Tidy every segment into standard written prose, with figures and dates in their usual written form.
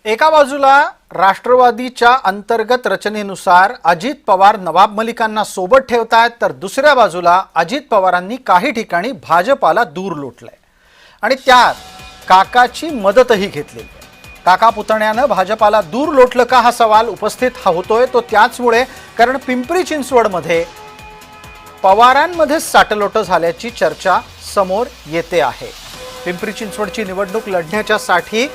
एका बाजूला राष्ट्रवादीच्या अंतर्गत रचनेनुसार अजित पवार नवाब मलिकांना सोबत ठेवतायत, तर दुसऱ्या बाजूला अजित पवारांनी काही ठिकाणी भाजपाला दूर लोटलंय आणि त्यात काकाची मदतही घेतलेली आहे। काका पुतण्यानं भाजपाला दूर लोटलं का हा सवाल उपस्थित होतोय तो त्याचमुळे कारण पिंपरी चिंचवडमध्ये पवारांमध्ये साटलोट झाल्याची चर्चा समोर येते आहे। पिंपरी चिंचवडची निवडणूक लढण्याच्यासाठी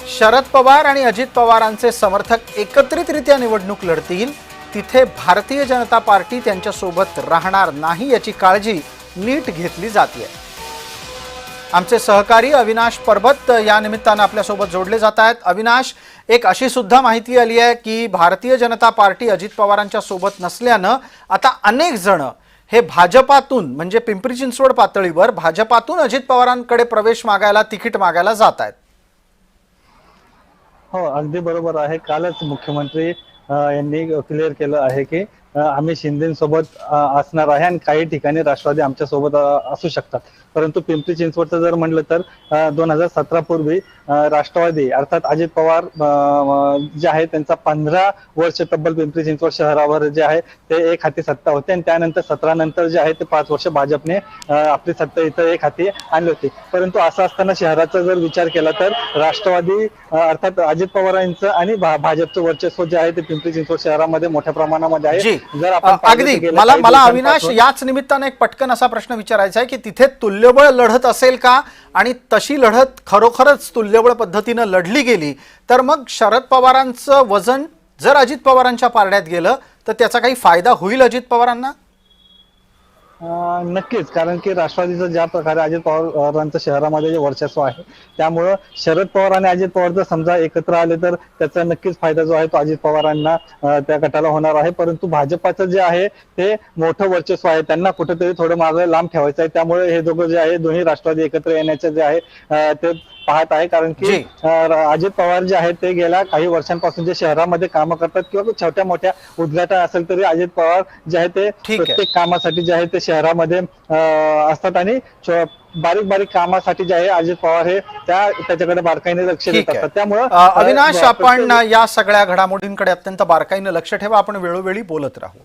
शरद पवार आणि अजित पवारांचे समर्थक एकत्रितरित्या निवडणूक लढतील, तिथे भारतीय जनता पार्टी त्यांच्यासोबत राहणार नाही याची काळजी नीट घेतली जाते। आमचे सहकारी अविनाश परबत या निमित्तानं आपल्यासोबत जोडले जात आहेत। अविनाश, एक अशी सुद्धा माहिती आली आहे की भारतीय जनता पार्टी अजित पवारांच्या सोबत नसल्यानं आता अनेक जण हे भाजपातून म्हणजे पिंपरी चिंचवड पातळीवर भाजपातून अजित पवारांकडे प्रवेश मागायला, तिकीट मागायला जात आहेत। हो, अगदी बरोबर आहे। कालच मुख्यमंत्री यांनी क्लिअर केलं आहे की आम्ही शिंदेसोबत असणार आहे आणि काही ठिकाणी राष्ट्रवादी आमच्या सोबत असू शकतात। परंतु पिंपरी चिंचवडचं जर म्हटलं तर 2017 पूर्वी राष्ट्रवादी अर्थात अजित पवार जे आहे त्यांचा 15 वर्ष तब्बल पिंपरी चिंचवड शहरावर जे आहे ते एक हाती सत्ता होती आणि त्यानंतर 17 नंतर जे आहे ते 5 वर्ष भाजपने आपली सत्ता इथं एक हाती आणली होती। परंतु असं असताना शहराचा जर विचार केला तर राष्ट्रवादी अर्थात अजित पवारांचं आणि भाजपचं वर्चस्व जे आहे ते पिंपरी चिंचवड शहरामध्ये मोठ्या प्रमाणामध्ये आहे। जर अगदी मला अविनाश याच निमित्ताने एक पटकन असा प्रश्न विचारायचा आहे की तिथे तुल्यबळ लढत असेल का, आणि तशी लढत खरोखरच तुल्यबळ पद्धतीनं लढली गेली तर मग शरद पवारांचं वजन जर अजित पवारांच्या पारड्यात गेलं तर त्याचा काही फायदा होईल अजित पवारांना? नक्कीच, कारण की राष्ट्रवादीचं ज्या प्रकारे अजित पवारांचं शहरामध्ये जे वर्चस्व आहे त्यामुळं शरद पवार आणि अजित पवार जर समजा एकत्र आले तर त्याचा नक्कीच फायदा जो आहे तो अजित पवारांना त्या गटाला होणार आहे। परंतु भाजपाचं जे आहे ते मोठं वर्चस्व आहे, त्यांना कुठेतरी थोडं मागे लांब ठेवायचं आहे। त्यामुळे हे दोघं जे आहे दोन्ही राष्ट्रवादी एकत्र येण्याचे जे आहे ते पाहत आहे, कारण की अजित पवार जे आहेत ते गेल्या काही वर्षांपासून जे शहरामध्ये कामं करतात किंवा छोट्या मोठ्या उद्घाटन असेल तरी अजित पवार जे आहे ते प्रत्येक कामासाठी जे आहे ते शहरामध्ये असतात आणि बारीक बारीक कामासाठी जे आहे अजित पवार हे त्याच्याकडे बारकाईने लक्ष देत असतात। त्यामुळे अविनाश, आपण या सगळ्या घडामोडींकडे अत्यंत बारकाईने लक्ष ठेवा, आपण वेळोवेळी बोलत राहू।